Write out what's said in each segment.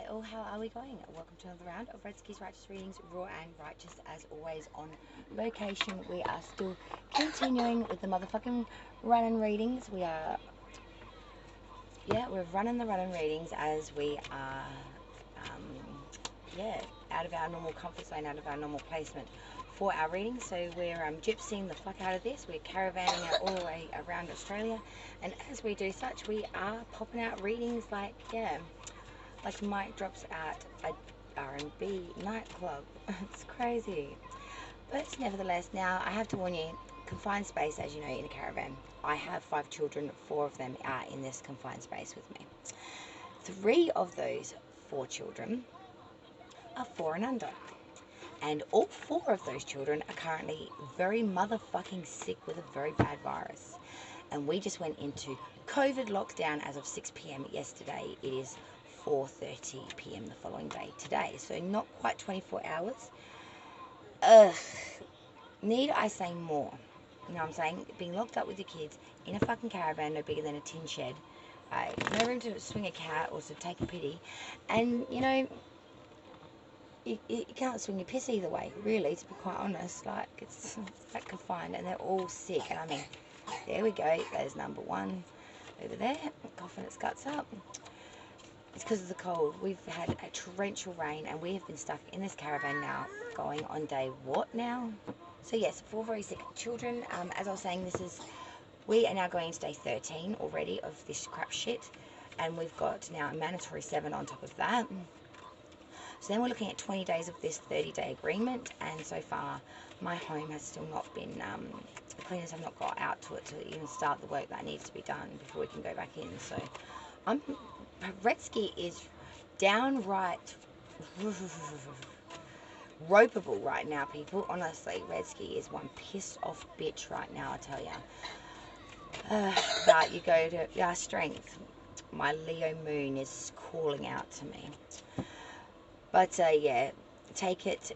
all, how are we going? Welcome to another round of Redski's Righteous Readings, raw and righteous as always on location. We are still continuing with the motherfucking run-and readings. We're running the run-and readings as we are, out of our normal comfort zone, out of our normal placement for our readings. So we're gypsying the fuck out of this. We're caravanning out all the way around Australia, and as we do such, we are popping out readings like mic drops at a R&B nightclub. It's crazy, but nevertheless, now I have to warn you, confined space, as you know, in a caravan. I have 5 children. 4 of them are in this confined space with me. 3 of those 4 children are 4 and under, and all 4 of those children are currently very motherfucking sick with a very bad virus. And we just went into COVID lockdown as of 6 p.m. yesterday. It is 4:30 p.m. the following day today, so not quite 24 hours. Need I say more? You know what I'm saying? Being locked up with your kids in a fucking caravan no bigger than a tin shed, no room to swing a cat or to take a pity, and you know, you can't swing your piss either way, really, to be quite honest. Like, it's that confined, and they're all sick. And I mean, there we go, there's number 1 over there, coughing its guts up. It's because of the cold. We've had a torrential rain, and we have been stuck in this caravan now, going on day what now? So yes, 4 very sick children. As I was saying, we are now going into day 13 already of this crap shit, and we've got now a mandatory 7 on top of that. So then we're looking at 20 days of this 30-day agreement, and so far my home has still not been, the cleaners have not got out to it to even start the work that needs to be done before we can go back in. So Redski is downright ropeable right now, people. Honestly, Redski is one pissed off bitch right now, I tell ya. But you go to our strength. My Leo moon is calling out to me. But yeah, take it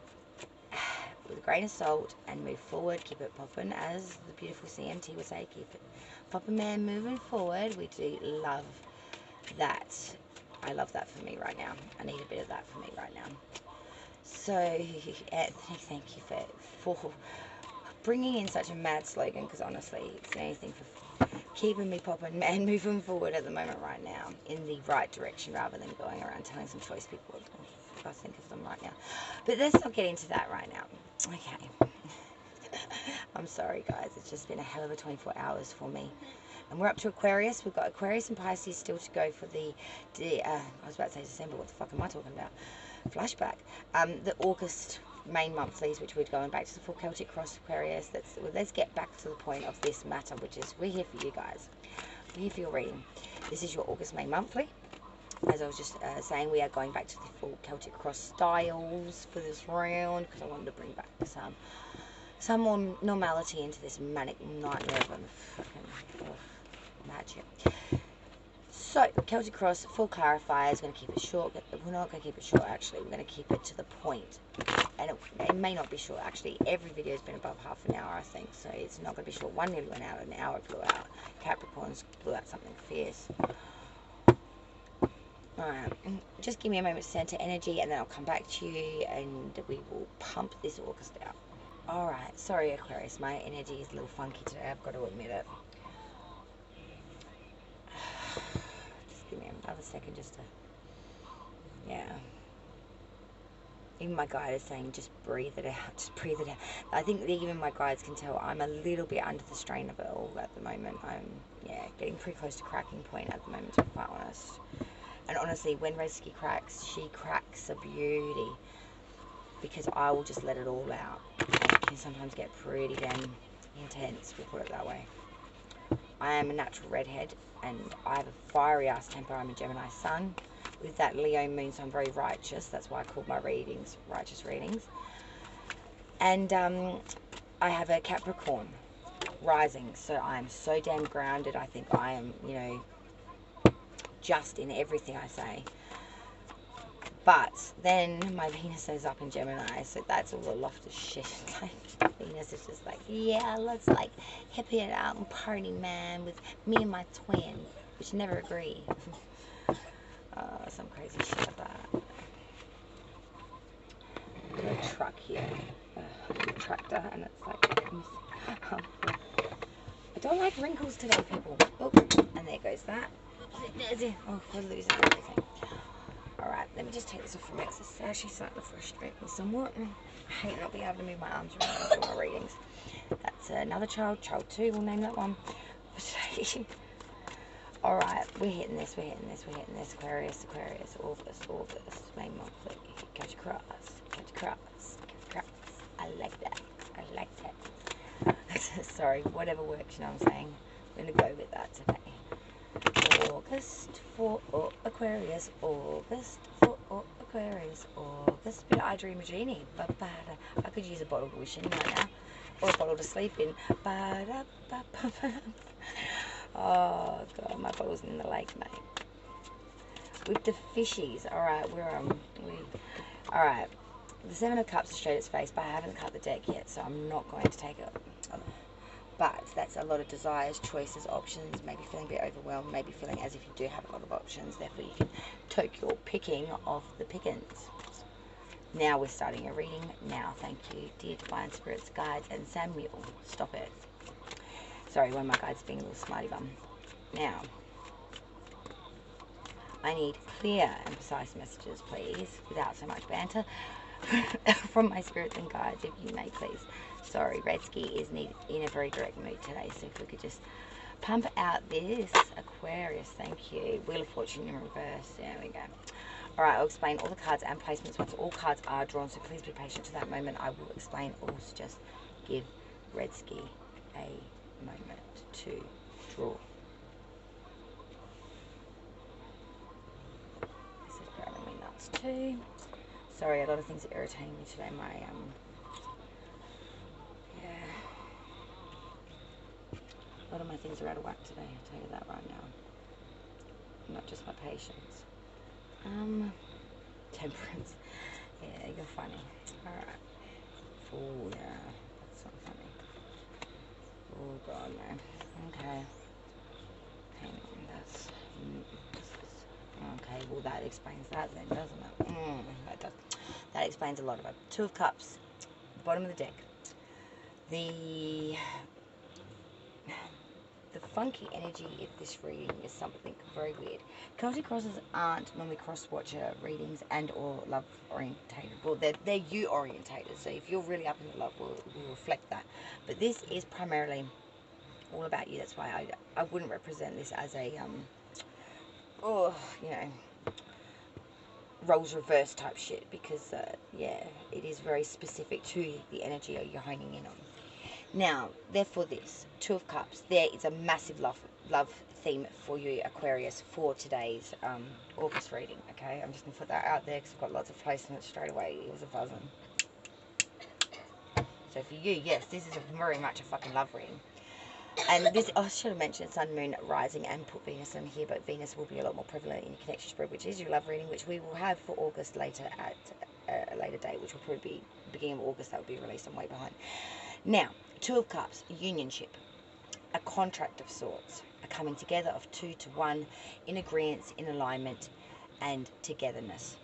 with a grain of salt and move forward. Keep it popping, as the beautiful CMT would say. Keep it popping, man, moving forward. We do love that. I love that for me right now. I need a bit of that for me right now. So Anthony, thank you for bringing in such a mad slogan, because honestly, it's the only thing for keeping me popping, man, moving forward at the moment right now, in the right direction, rather than going around telling some choice people what I think of them right now. But let's not get into that right now. Okay. I'm sorry, guys. It's just been a hell of a 24 hours for me. And we're up to Aquarius. We've got Aquarius and Pisces still to go for the I was about to say December. What the fuck am I talking about? Flashback. The August main monthlies, which we're going back to the full Celtic Cross Aquarius. Let's get back to the point of this matter, which is we're here for you guys. We're here for your reading. This is your August main monthly. As I was just saying, we are going back to the full Celtic Cross styles for this round, because I wanted to bring back some more normality into this manic nightmare of fucking magic. So, Celtic Cross, full clarifier, is going to keep it short. We're not going to keep it short, actually. We're going to keep it to the point. And it may not be short, actually. Every video has been above half an hour, I think. So, it's not going to be short. One nearly went out, an hour it blew out. Capricorns blew out something fierce. Alright, just give me a moment to center energy, and then I'll come back to you, and we will pump this August out. Alright, sorry Aquarius, my energy is a little funky today, I've got to admit it. Just give me another second just to, yeah. Even my guide is saying just breathe it out, just breathe it out. I think even my guides can tell I'm a little bit under the strain of it all at the moment. I'm, getting pretty close to cracking point at the moment, to be quite honest. And honestly, when Redski cracks, she cracks a beauty, because I will just let it all out. It can sometimes get pretty damn intense, we'll put it that way. I am a natural redhead, and I have a fiery ass temper. I'm a Gemini sun with that Leo moon, so I'm very righteous. That's why I call my readings righteous readings. And I have a Capricorn rising, so I'm so damn grounded. I think I am, just in everything I say. But then my Venus is up in Gemini, so that's all the loftus shit. Like, Venus is just like, yeah, let's like hippie it out and party, man, with me and my twin, which never agree. Some crazy shit like that. here, tractor, and it's like, I don't like wrinkles today, people. Oh, and there goes that. There's it. Oh, we're losing everything. Alright, let me just take this off from X. It's actually starting to frustrate me somewhat. I hate not being able to move my arms around and do my readings. That's another child, child 2, we'll name that one for today. Alright, we're hitting this, Aquarius, August, May monthly, catch across, I like that. Sorry, whatever works, you know what I'm saying? I'm going to go with that today. August for Aquarius, August for Aquarius, August. Bit of I Dream a Genie. I could use a bottle of wishing right now, or a bottle to sleep in. Oh god, my bottle's in the lake, mate. With the fishies. Alright, alright. The 7 of Cups is straight its face, but I haven't cut the deck yet, so I'm not going to take it. But that's a lot of desires, choices, options, maybe feeling a bit overwhelmed, maybe feeling as if you do have a lot of options, therefore you can take your picking of the pickings. Now we're starting a reading. Now, thank you, dear Divine Spirits, Guides, and Samuel. Stop it. Sorry, one of my guides being a little smarty bum. Now, I need clear and precise messages, please, without so much banter, from my spirits and guides, if you may, please. Sorry, Redsky is in a very direct mood today, so if we could just pump out this Aquarius, thank you. Wheel of Fortune in reverse, there we go. Alright, I'll explain all the cards and placements once all cards are drawn, so please be patient to that moment. I will explain all, so just give Redsky a moment to draw. This is driving me nuts too. Sorry, a lot of things are irritating me today. A lot of my things are out of whack today, I'll tell you that right now. Not just my patience. Temperance. Yeah, you're funny. Alright. Oh, yeah. That's not funny. Oh, God, no. Okay. That's... Okay, well, that explains that then, doesn't it? That does. That explains a lot of it. 2 of Cups. The bottom of the deck. The funky energy of this reading is something very weird. Celtic crosses aren't normally cross-watcher readings and or love-orientated. Well, they're you-orientated, so if you're really up in the love, we'll reflect that. But this is primarily all about you. That's why I wouldn't represent this as a, roles reverse type shit, because, yeah, it is very specific to the energy you're honing in on. Now, therefore this, 2 of Cups, there is a massive love theme for you, Aquarius, for today's August reading, okay? I'm just going to put that out there because I've got lots of placements straight away. It was a buzzing. So for you, yes, this is very much a fucking love reading. And this, I should have mentioned Sun, Moon, Rising, and put Venus in here, but Venus will be a lot more prevalent in your connection spread, which is your love reading, which we will have for August later at a later date, which will probably be beginning of August. That will be released. I'm way behind. Now, 2 of Cups, unionship, a contract of sorts, a coming together of 2 to 1 in agreement, in alignment, and togetherness.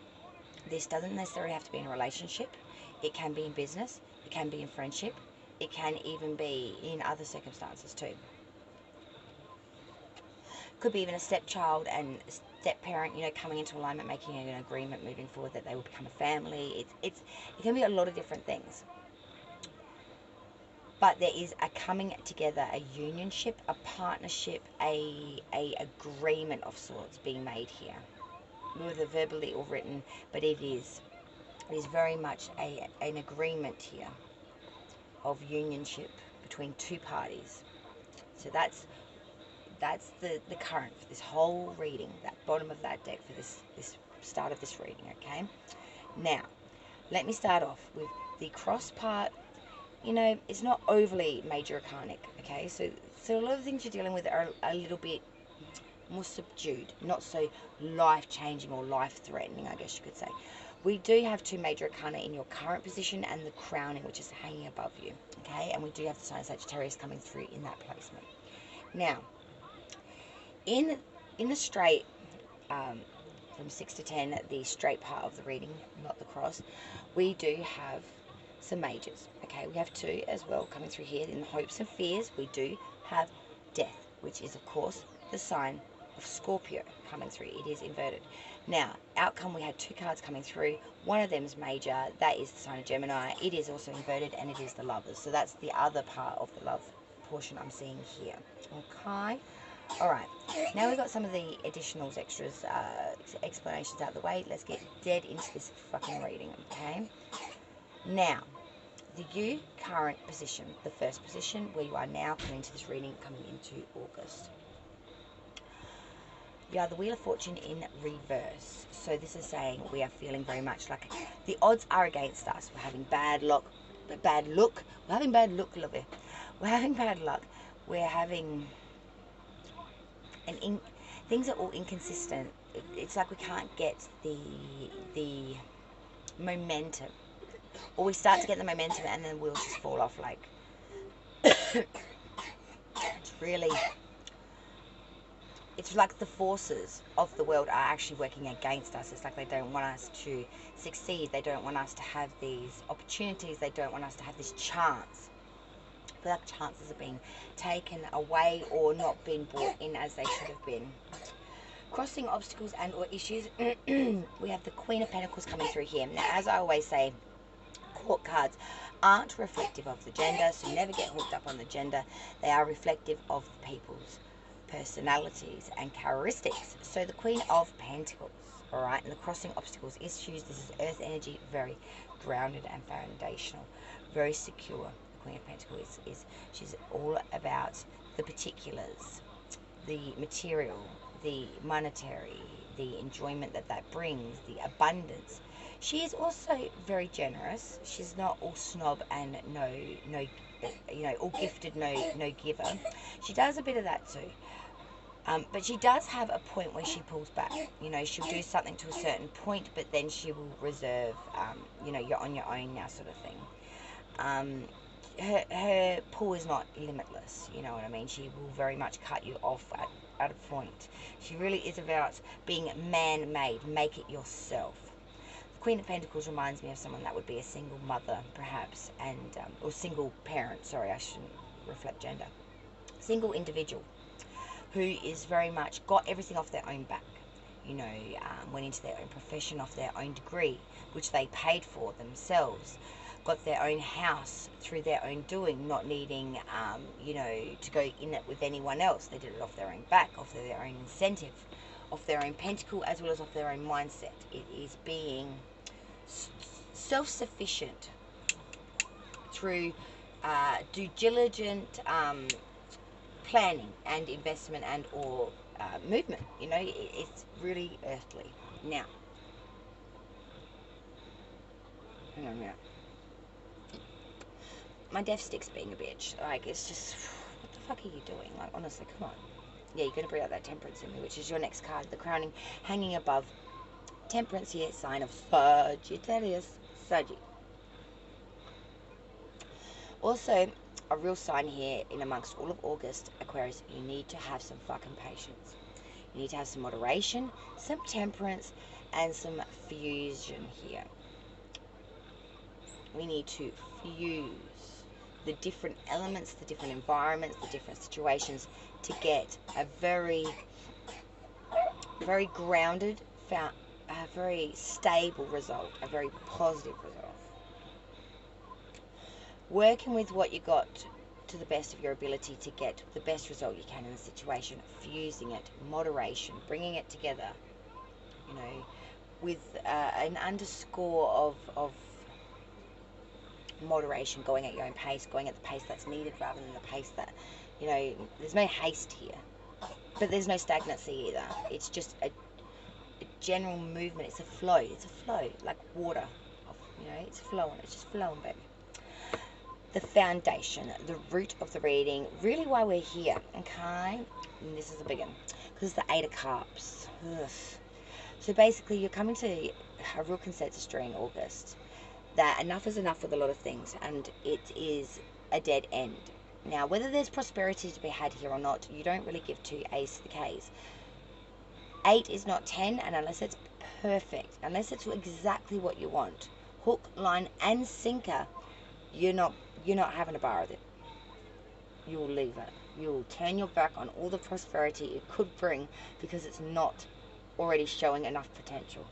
This doesn't necessarily have to be in a relationship. It can be in business. It can be in friendship. It can even be in other circumstances too. Could be even a stepchild and step-parent, coming into alignment, making an agreement moving forward that they will become a family. It can be a lot of different things. But there is a coming together, a unionship, a partnership, a agreement of sorts being made here, whether verbally or written. But it is very much an agreement here of unionship between 2 parties. So that's the current for this whole reading, that bottom of that deck for this start of this reading. Okay. Now, let me start off with the cross part. It's not overly major arcanic, okay? So a lot of things you're dealing with are a little bit more subdued, not so life-changing or life-threatening, I guess you could say. We do have 2 major arcana in your current position and the crowning, which is hanging above you, okay? And we do have the sign of Sagittarius coming through in that placement. Now, in the straight, from 6 to 10, the straight part of the reading, not the cross, we do have some majors. Okay, we have 2 as well coming through here. In the hopes and fears, we do have death, which is, of course, the sign of Scorpio coming through. It is inverted. Now, outcome, we had 2 cards coming through. One of them is major. That is the sign of Gemini. It is also inverted, and it is the Lovers. So that's the other part of the love portion I'm seeing here. Okay. All right. Now we've got some of the additionals, extras, explanations out of the way. Let's get dead into this fucking reading, okay? Now, the current position, the first position where you are now coming into this reading, coming into August. You are the Wheel of Fortune in reverse. So this is saying we are feeling very much like the odds are against us. We're having bad luck. We're having bad luck, love it. We're having bad luck. We're having things are all inconsistent. It's like we can't get the momentum. Or we start to get the momentum and then we'll just fall off like it's like the forces of the world are actually working against us. It's like they don't want us to succeed. They don't want us to have these opportunities. They don't want us to have this chance. But like chances are being taken away or not being brought in as they should have been. Crossing obstacles and or issues. We have the Queen of Pentacles coming through here. Now, as I always say, court cards aren't reflective of the gender, so never get hooked up on the gender. They are reflective of the people's personalities and characteristics. So the Queen of Pentacles, all right, and the crossing obstacles issues. This is earth energy, very grounded and foundational, very secure. The Queen of Pentacles is she's all about the particulars, the material, the monetary, the enjoyment that brings, the abundance. She is also very generous. She's not all snob and no, all gifted, no giver. She does a bit of that too. But she does have a point where she pulls back. She'll do something to a certain point, but then she will reserve, you're on your own now sort of thing. Her pull is not limitless, you know what I mean? She will very much cut you off at a point. She really is about being man-made. Make it yourself. The Queen of Pentacles reminds me of someone that would be a single mother, perhaps, and or single parent. Sorry, I shouldn't reflect gender. Single individual who is very much got everything off their own back. Went into their own profession off their own degree, which they paid for themselves. Got their own house through their own doing, not needing, to go in it with anyone else. They did it off their own back, off their own incentive, off their own pentacle, as well as off their own mindset. It is being self-sufficient through due diligent planning and investment and or movement. It's really earthly. Now, hang on a minute. My death stick's being a bitch. Like, it's just, what the fuck are you doing? Like, honestly, come on. Yeah, you're going to bring out that Temperance in me, which is your next card. The crowning hanging above. Temperance here, sign of Sagittarius. Saggy. Also, a real sign here in amongst all of August, Aquarius, you need to have some fucking patience. You need to have some moderation, some temperance, and some fusion here. We need to fuse the different elements, the different environments, the different situations to get a very, very grounded, a very stable result, a very positive result. Working with what you got to the best of your ability to get the best result you can in the situation, fusing it, moderation, bringing it together, with an underscore of moderation, going at your own pace, going at the pace that's needed rather than the pace that, there's no haste here, but there's no stagnancy either. It's just a general movement. It's a flow, like water, it's flowing, it's just flowing, baby. The foundation, the root of the reading, really why we're here, okay? And this is a big one, because it's the 8 of Cups. Ugh. So basically, you're coming to a real consensus during August that enough is enough with a lot of things, and it is a dead end. Now, whether there's prosperity to be had here or not, you don't really give 2 A's to the K's. 8 is not 10, and unless it's perfect, unless it's exactly what you want, hook, line, and sinker, you're not having a bar of it. You'll leave it. You'll turn your back on all the prosperity it could bring because it's not already showing enough potential.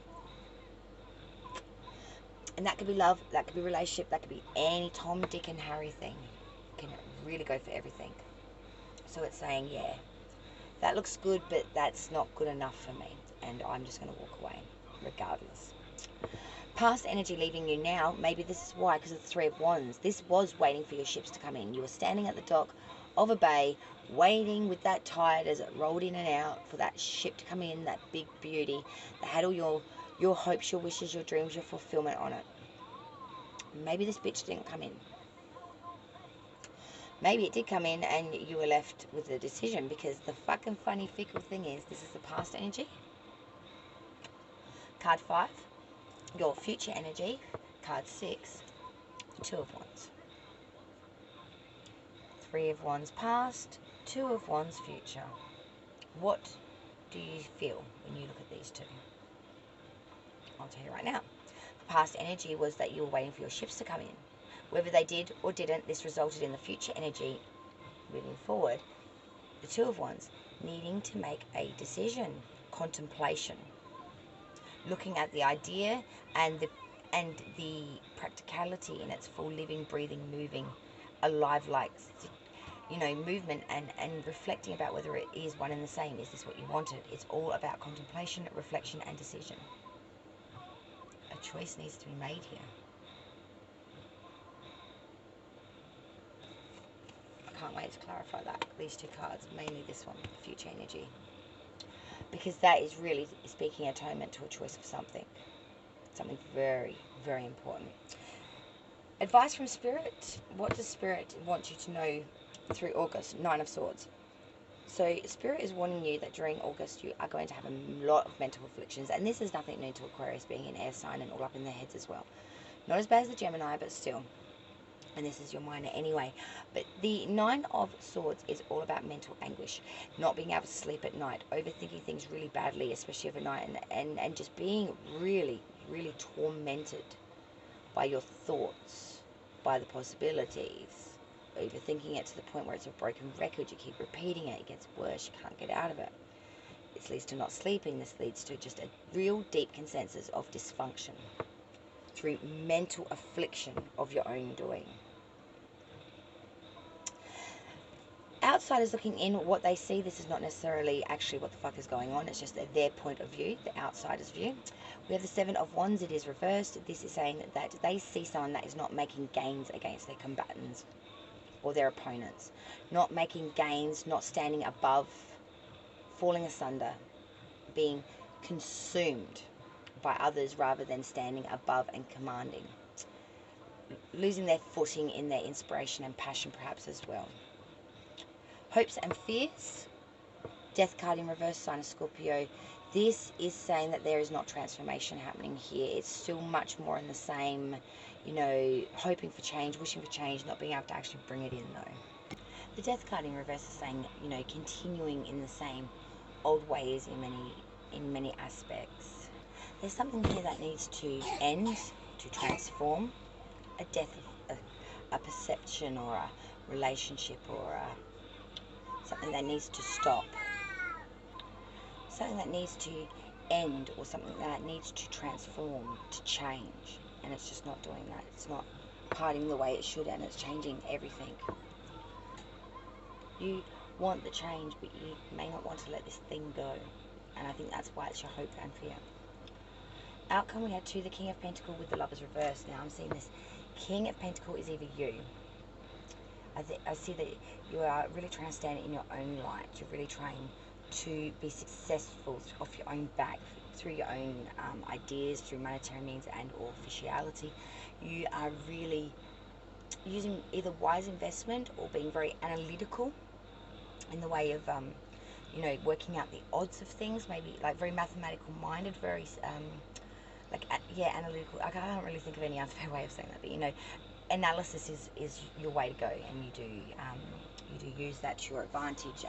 And that could be love, that could be relationship, that could be any Tom, Dick and Harry thing. It can really go for everything. So it's saying, yeah, that looks good, but that's not good enough for me. And I'm just going to walk away, regardless. Past energy leaving you now, maybe this is why, because of the Three of Wands. This was waiting for your ships to come in. You were standing at the dock of a bay, waiting with that tide as it rolled in and out for that ship to come in, that big beauty that had all your hopes, your wishes, your dreams, your fulfillment on it. Maybe this bitch didn't come in. Maybe it did come in and you were left with a decision, because the fucking funny fickle thing is, this is the past energy. Card 5. Your future energy. Card 6. Two of Wands. Three of Wands past. Two of Wands future. What do you feel when you look at these two? I'll tell you right now. The past energy was that you were waiting for your ships to come in. Whether they did or didn't, this resulted in the future energy moving forward. The Two of Wands needing to make a decision, contemplation, looking at the idea and the practicality in its full living, breathing, moving, alive, like, you know, movement, and reflecting about whether it is one and the same. Is this what you wanted? It's all about contemplation, reflection, and decision. A choice needs to be made here. Can't wait to clarify that. These two cards, mainly this one, future energy, because that is really speaking atonement to a choice of something very, very important. Advice from Spirit. What does Spirit want you to know through August? Nine of Swords. So Spirit is warning you that during August you are going to have a lot of mental afflictions, and this is nothing new to Aquarius, being an air sign and all up in their heads as well. Not as bad as the Gemini, but still. And this is your minor anyway. But the Nine of Swords is all about mental anguish, not being able to sleep at night, overthinking things really badly, especially overnight, and just being really, really tormented by your thoughts, by the possibilities, overthinking it to the point where it's a broken record. You keep repeating it, it gets worse, you can't get out of it. This leads to not sleeping. This leads to just a real deep consensus of dysfunction through mental affliction of your own doing. Outsiders looking in, what they see, this is not necessarily actually what the fuck is going on. It's just their point of view, the outsider's view. We have the Seven of Wands. It is reversed. This is saying that they see someone that is not making gains against their combatants or their opponents. Not making gains, not standing above, falling asunder, being consumed by others rather than standing above and commanding. Losing their footing in their inspiration and passion perhaps as well. Hopes and fears. Death card in reverse, sign of Scorpio. This is saying that there is not transformation happening here. It's still much more in the same, you know, hoping for change, wishing for change, not being able to actually bring it in though. The Death card in reverse is saying, you know, continuing in the same old ways in many aspects. There's something here that needs to end, to transform. A death of a perception or a relationship or something that needs to stop. Something that needs to end, or something that needs to transform, to change. And it's just not doing that. It's not parting the way it should, and it's changing everything. You want the change, but you may not want to let this thing go. And I think that's why it's your hope and fear. Outcome, we had the King of Pentacles with the Lovers reversed. Now I'm seeing this. King of Pentacles is either you. I see that you are really trying to stand in your own light. You're really trying to be successful off your own back, through your own ideas, through monetary means and or officiality. You are really using either wise investment or being very analytical in the way of, you know, working out the odds of things, maybe like very mathematical minded, very, analytical. I can't really think of any other way of saying that, but, you know, analysis is your way to go, and you do use that to your advantage,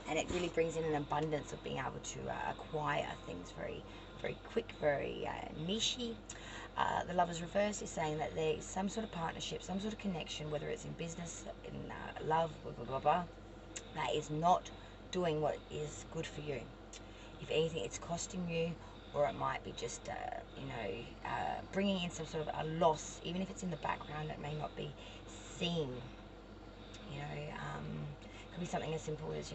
and it really brings in an abundance of being able to acquire things very, very quick, very nichey. The Lovers reverse is saying that there's some sort of partnership, some sort of connection, whether it's in business, in love, blah, blah, blah, blah, that is not doing what is good for you. If anything, it's costing you, or it might be just, bringing in some sort of a loss, even if it's in the background, it may not be seen. Could be something as simple as,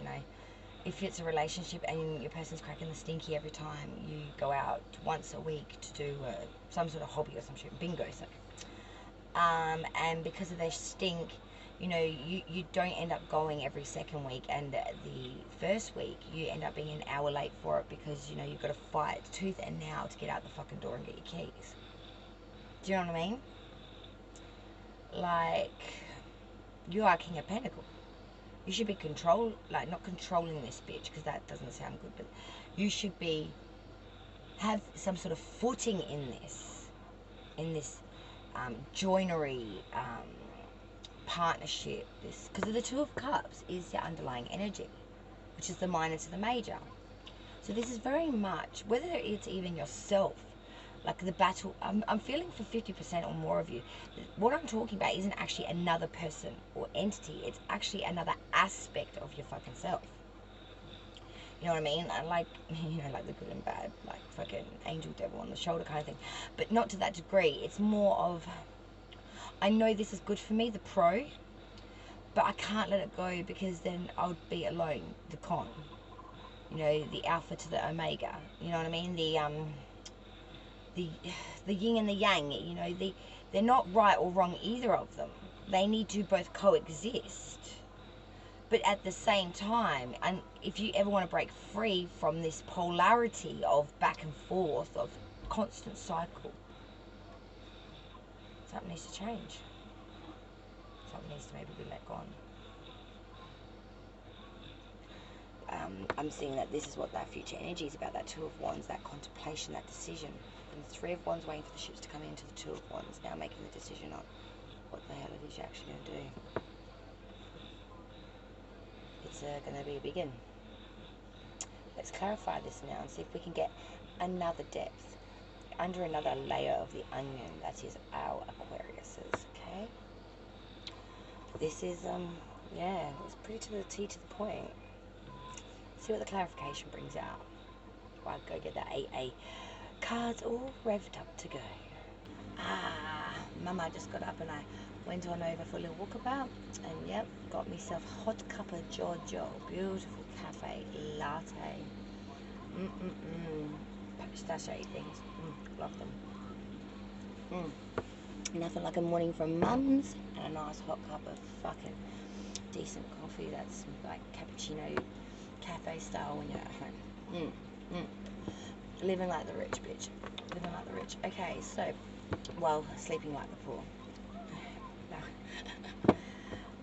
if it's a relationship and your person's cracking the stinky every time you go out once a week to do some sort of hobby or some shit, bingo. So, and because of their stink, you don't end up going every second week, and the first week you end up being an hour late for it because, you've got to fight tooth and nail to get out the fucking door and get your keys. Do you know what I mean? Like, you are King of Pentacles. You should be not controlling this bitch, because that doesn't sound good, but you should have some sort of footing in this joinery, partnership, because of the Two of Cups is your underlying energy, which is the minor to the major. So this is very much, whether it's even yourself, like the battle, I'm feeling for 50% or more of you, what I'm talking about isn't actually another person or entity, it's actually another aspect of your fucking self. You know what I mean? Like, like the good and bad, like fucking angel devil on the shoulder kind of thing. But not to that degree. It's more of, I know this is good for me, the pro, but I can't let it go because then I would be alone, the con. The alpha to the omega. You know what I mean? The yin and the yang, they're not right or wrong, either of them. They need to both coexist. But at the same time, and if you ever want to break free from this polarity of back and forth, of constant cycle, something needs to change. Something needs to maybe be let go. I'm seeing that this is what that future energy is about, that Two of Wands, that contemplation, that decision. And the Three of Wands waiting for the ships to come into the Two of Wands, now making the decision on what the hell it is you're actually going to do. It's going to be a big one. Let's clarify this now and see if we can get another depth, under another layer of the onion, that is our Aquariuses, okay? This is, it's pretty to the T to the point. See what the clarification brings out. Well, I'll go get the AA cards all revved up to go. Mama just got up and I went on over for a little walkabout, and yep, got myself hot cup of Giorgio, beautiful cafe latte. Pistachio things, love them. Nothing like a morning from Mum's and a nice hot cup of fucking decent coffee that's like cappuccino cafe style when you're at home. Living like the rich, bitch. Living like the rich. Okay, so, well, sleeping like the poor.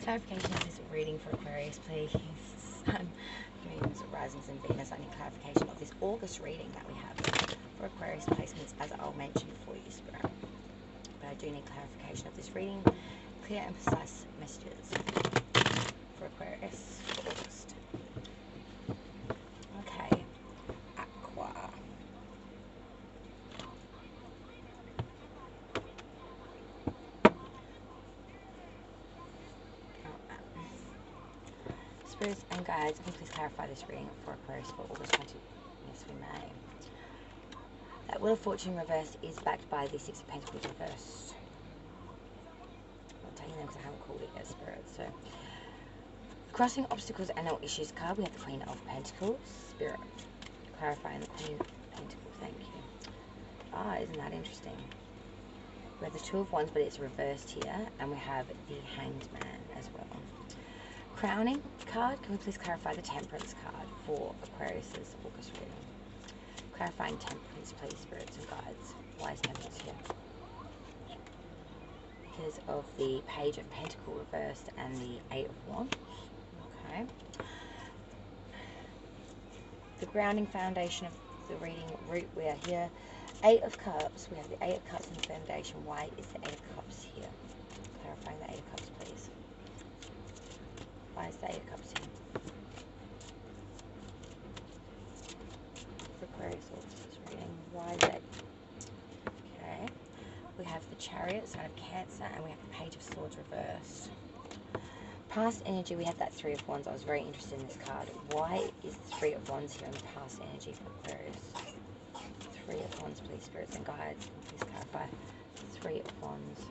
Clarification of this reading for Aquarius, please. Sun, Moons, Risings, and Venus. I need clarification of this August reading that we have for Aquarius placements, as I'll mention for you, Spirit. But I do need clarification of this reading. Clear and precise messages for Aquarius for August. Okay, Aqua. Spirits and guides, can you please clarify this reading for Aquarius for August 20? Yes, we may. That Wheel of Fortune reversed is backed by the Six of Pentacles reversed. I'm not taking them because I haven't called it yet, Spirit. So, crossing obstacles and no issues card, we have the Queen of Pentacles. Spirit, clarifying the Queen of Pentacles, thank you. Isn't that interesting? We have the Two of Wands, but it's reversed here, and we have the Hanged Man as well. Crowning card, can we please clarify the Temperance card for Aquarius's August reading? Clarifying Temperance, please, spirits and guides. Why is Temperance here? Because of the Page of Pentacles reversed and the Eight of Wands. Okay. The grounding foundation of the reading root, we are here. Eight of Cups, we have the Eight of Cups in the foundation. Why is the Eight of Cups here? Clarifying the Eight of Cups, please. Why is the Eight of Cups here? For Aquarius August reading. Why is it? Okay. have the Chariot, sign of Cancer, and we have the Page of Swords reversed. Past energy, we have that Three of Wands. I was very interested in this card. Why is the Three of Wands here in the past energy for Aquarius? Three of Wands, please, spirits and guides. Please clarify. Three of Wands.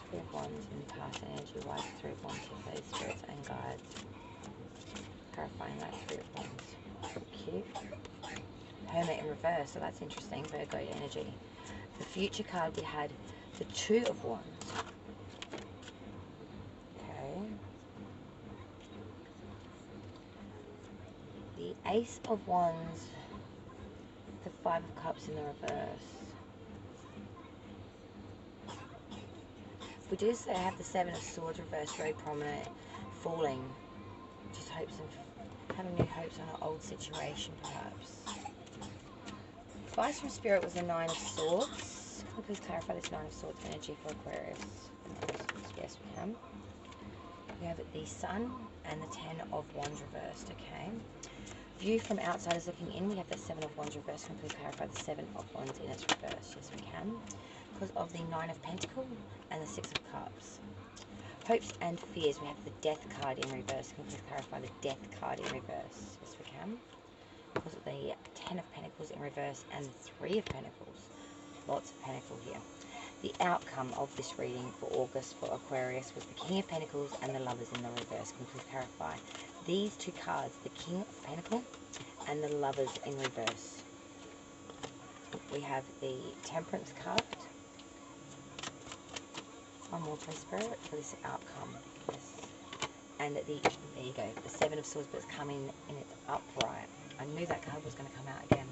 Three of Wands in the past energy. Why is the Three of Wands here, please, spirits and guides? Clarifying that Three of Wands. Cute. Hermit in reverse, so that's interesting. Virgo energy. The future card, we had the Two of Wands. Okay. The Ace of Wands. The Five of Cups in the reverse. We do so have the Seven of Swords reversed, very prominent. Falling. Just hopes of having new hopes on an old situation, perhaps. Advice from Spirit was the Nine of Swords. Can you please clarify this Nine of Swords energy for Aquarius? Yes, we can. We have the Sun and the Ten of Wands reversed, okay. View from outsiders looking in, we have the Seven of Wands reversed. Can you please clarify the Seven of Wands in its reverse? Yes, we can. Because of the Nine of Pentacles and the Six of Cups. Hopes and fears, we have the Death card in reverse. Can you please clarify the Death card in reverse? Yes, we can. Because of the Ten of Pentacles in reverse and the Three of Pentacles. Lots of Pentacle here. The outcome of this reading for August for Aquarius was the King of Pentacles and the Lovers in the reverse. Can you please clarify these two cards, the King of Pentacles and the Lovers in reverse? We have the Temperance card. One more, please, Spirit, for this outcome. Yes. And there you go, the Seven of Swords, but it's coming in its upright. I knew that card was going to come out again.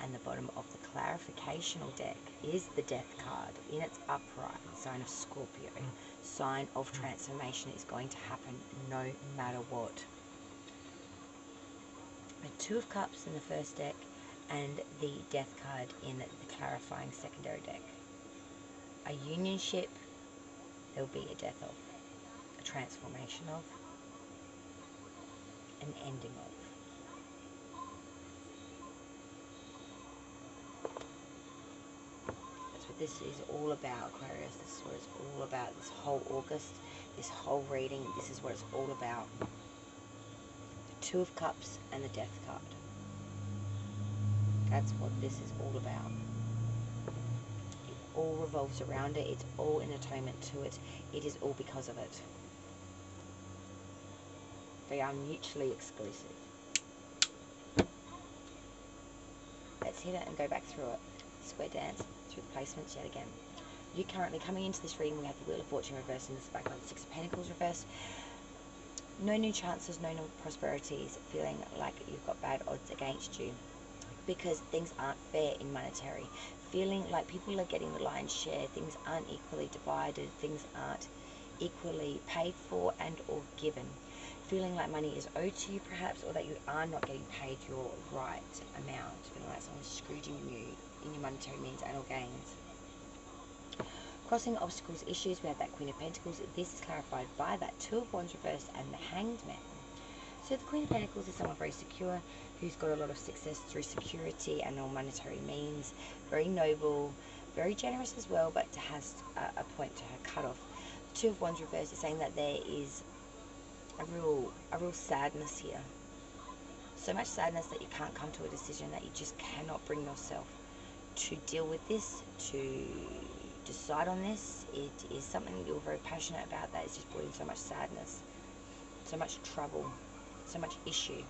And the bottom of the clarificational deck is the Death card in its upright, sign of Scorpio. Sign of transformation is going to happen no matter what. The Two of Cups in the first deck and the Death card in the clarifying secondary deck. A unionship, there will be a death of, a transformation of, an ending of. That's what this is all about, Aquarius. This is what it's all about. This whole August, this whole reading, this is what it's all about. The Two of Cups and the Death card. That's what this is all about. It all revolves around it. It's all in atonement to it. It is all because of it. They are mutually exclusive. Let's hit it and go back through it. Square dance through the placements yet again. You currently, coming into this reading, we have the Wheel of Fortune reversed in this background, Six of Pentacles reversed. No new chances, no new prosperities, feeling like you've got bad odds against you because things aren't fair in monetary. Feeling like people are getting the lion's share, things aren't equally divided, things aren't equally paid for and or given. Feeling like money is owed to you perhaps, or that you are not getting paid your right amount. Feeling like someone's scrooging you in your monetary means and or gains. Crossing obstacles, issues, we have that Queen of Pentacles. This is clarified by that Two of Wands reversed and the Hanged Man. So the Queen of Pentacles is someone very secure, who's got a lot of success through security and all monetary means. Very noble, very generous as well, but has a point to her cutoff. The Two of Wands reversed is saying that there is a real sadness here. So much sadness that you can't come to a decision, that you just cannot bring yourself to deal with this, to decide on this. It is something you're very passionate about that is just bringing so much sadness, so much trouble, so much issue,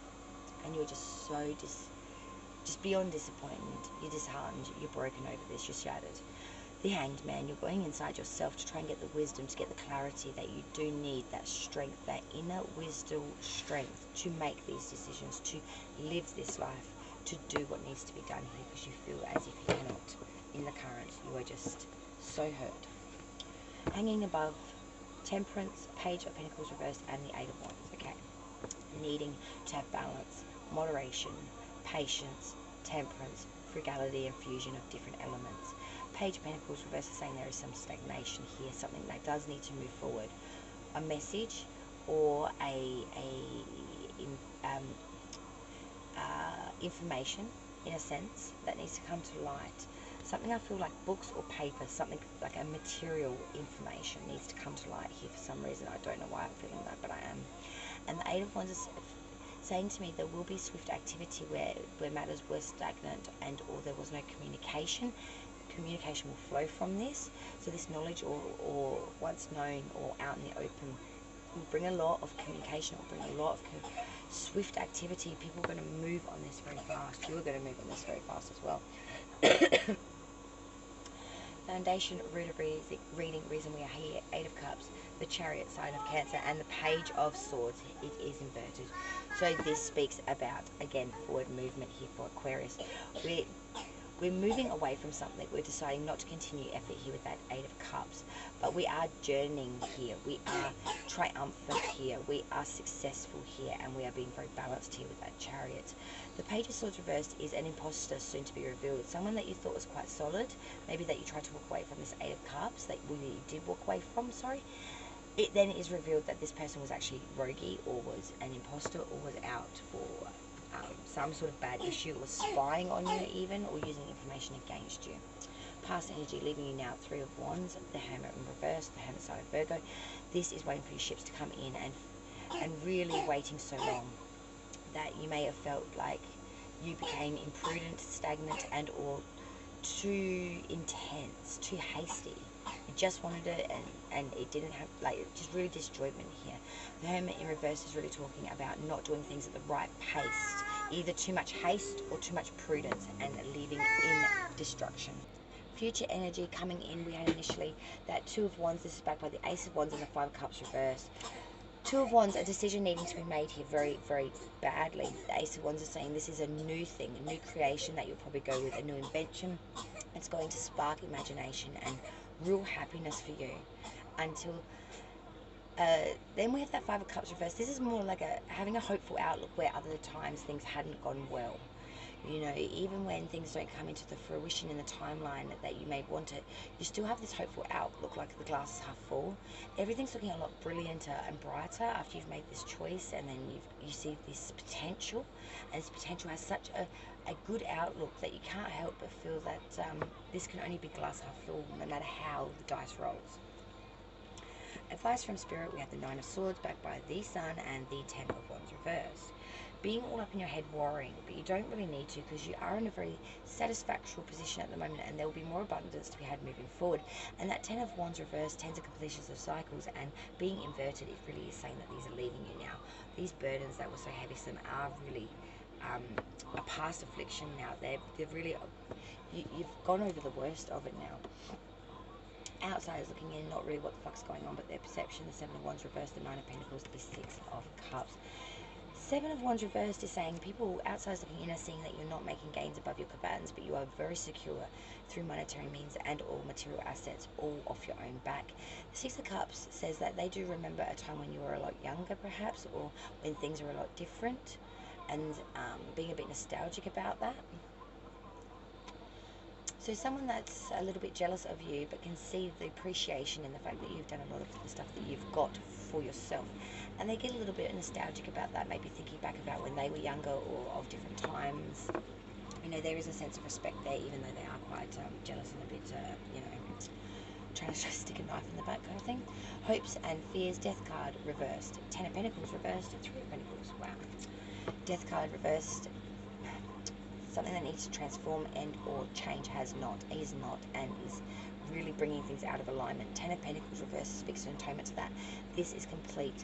and you're just so just beyond disappointment. You're disheartened, you're broken over this, you're shattered. The Hanged Man, you're going inside yourself to try and get the wisdom, to get the clarity that you do need, that strength, that inner wisdom strength to make these decisions, to live this life, to do what needs to be done here, because you feel as if you cannot in the current. You are just so hurt. Hanging above, Temperance, Page of Pentacles reversed, and the Eight of Wands. Okay, needing to have balance, moderation, patience, temperance, frugality, and fusion of different elements. Page of Pentacles reversed is saying there is some stagnation here, something that does need to move forward. A message or um, information, in a sense, that needs to come to light. Something I feel like books or paper, something like a material information needs to come to light here for some reason. I don't know why I'm feeling that, but I am. And the Eight of Wands is saying to me there will be swift activity where matters were stagnant and or there was no communication. Communication will flow from this. So this knowledge or once known or out in the open will bring a lot of communication, will bring a lot of swift activity. People are going to move on this very fast. You are going to move on this very fast as well. Foundation, root of reading, reason we are here, Eight of Cups, the Chariot sign of Cancer, and the Page of Swords. It is inverted. So this speaks about, again, forward movement here for Aquarius. We're moving away from something. We're deciding not to continue effort here with that Eight of Cups. But we are journeying here. We are triumphant here. We are successful here. And we are being very balanced here with that Chariot. The Page of Swords reversed is an imposter soon to be revealed. Someone that you thought was quite solid. Maybe that you tried to walk away from this Eight of Cups. That you did walk away from, sorry. It then is revealed that this person was actually roguey or was an imposter or was out for some sort of bad issue or spying on you even, or using information against you. Past energy leaving you now, Three of Wands, the Hermit in reverse, the Hermit side of Virgo. This is waiting for your ships to come in and really waiting so long that you may have felt like you became imprudent, stagnant, and or too intense, too hasty. You just wanted it and it didn't have, like, just really disjointment here. The Hermit in reverse is really talking about not doing things at the right pace, either too much haste or too much prudence, and leaving in destruction. Future energy coming in, we had initially that Two of Wands. This is backed by the Ace of Wands and the Five of Cups reversed. Two of Wands, a decision needing to be made here very, very badly. The Ace of Wands is saying this is a new thing, a new creation that you'll probably go with, a new invention. It's going to spark imagination and real happiness for you. Until then we have that Five of Cups reversed. This is more like having a hopeful outlook where other times things hadn't gone well. You know, even when things don't come into the fruition in the timeline that you may want it, you still have this hopeful outlook, like the glass is half full. Everything's looking a lot brillianter and brighter after you've made this choice, and then you see this potential, and this potential has such a good outlook that you can't help but feel that this can only be glass half full, no matter how the dice rolls. Advice from Spirit, we have the Nine of Swords backed by the Sun and the Ten of Wands reversed. Being all up in your head worrying, but you don't really need to, because you are in a very satisfactory position at the moment, and there will be more abundance to be had moving forward. And that Ten of Wands reversed, tens of completions of cycles, and being inverted, it really is saying that these are leaving you now. These burdens that were so heavysome are really a past affliction now. They're really, you've gone over the worst of it now. Outsiders looking in, not really what the fuck's going on, but their perception. The Seven of Wands reversed, the Nine of Pentacles, the Six of Cups. Seven of Wands reversed is saying people outsiders looking in are seeing that you're not making gains above your combatants, but you are very secure through monetary means and all material assets, all off your own back. The Six of Cups says that they do remember a time when you were a lot younger, perhaps, or when things are a lot different, and being a bit nostalgic about that. So someone that's a little bit jealous of you, but can see the appreciation in the fact that you've done a lot of the stuff that you've got for yourself. And they get a little bit nostalgic about that, maybe thinking back about when they were younger or of different times. You know, there is a sense of respect there, even though they are quite jealous and a bit, you know, trying to stick a knife in the back kind of thing. Hopes and fears, Death card reversed. Ten of Pentacles reversed, Three of Pentacles, wow. Death card reversed. Something that needs to transform and or change is not, and is really bringing things out of alignment. Ten of Pentacles reversed speaks to atonement to that. This is complete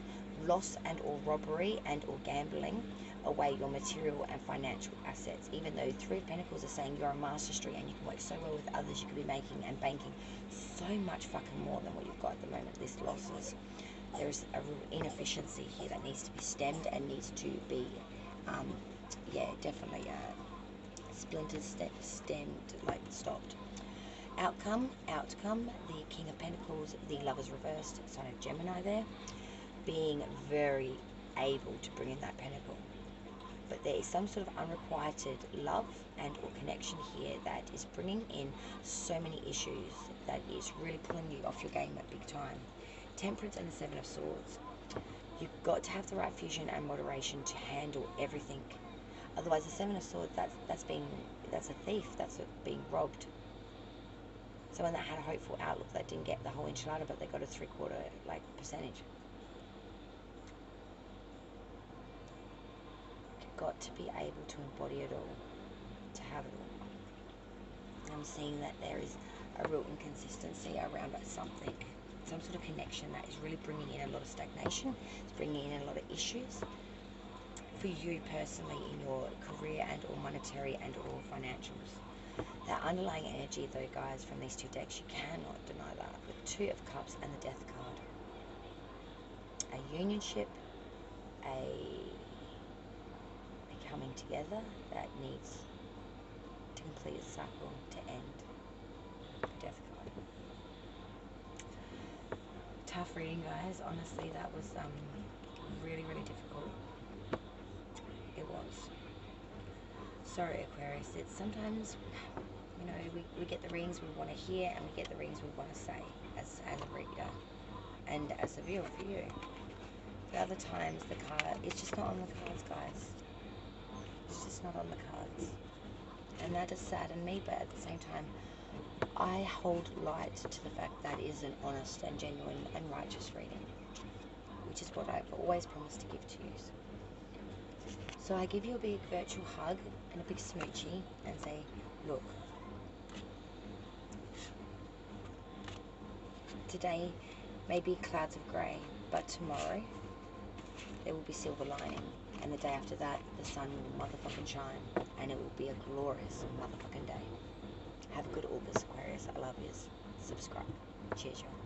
loss and or robbery and or gambling away your material and financial assets. Even though Three of Pentacles are saying you're a masterstry and you can work so well with others, you could be making and banking so much fucking more than what you've got at the moment. This losses. There's a real inefficiency here that needs to be stemmed and needs to be, yeah, definitely splintered, stemmed, like stopped. Outcome, the King of Pentacles, the Lovers reversed, sign of Gemini there, being very able to bring in that pentacle. But there is some sort of unrequited love and or connection here that is bringing in so many issues that is really pulling you off your game at big time. Temperance and the Seven of Swords. You've got to have the right fusion and moderation to handle everything. Otherwise, the Seven of Swords, that's a thief. That's being robbed. Someone that had a hopeful outlook, that didn't get the whole enchilada, but they got a 3/4 percentage. You've got to be able to embody it all, to have it all. And I'm seeing that there is a real inconsistency around something, some sort of connection that is really bringing in a lot of stagnation. It's bringing in a lot of issues for you personally in your career and or monetary and or financials. That underlying energy though, guys, from these two decks, you cannot deny that. The Two of Cups and the Death card. A unionship, a coming together that needs to complete a cycle, to end. The Death card. Tough reading, guys. Honestly, that was really, really difficult. It was. Sorry, Aquarius. It's sometimes, you know, we get the readings we want to hear and we get the readings we want to say as a reader and as a viewer for you. But other times the card, it's just not on the cards, guys. It's just not on the cards. And that does sadden me, but at the same time, I hold light to the fact that is an honest and genuine and righteous reading, which is what I've always promised to give to you. So I give you a big virtual hug and a big smoochie and say, look, today may be clouds of grey, but tomorrow there will be silver lining, and the day after that the sun will motherfucking shine, and it will be a glorious motherfucking day. Have a good August, Aquarius. I love yous. Subscribe. Cheers, y'all.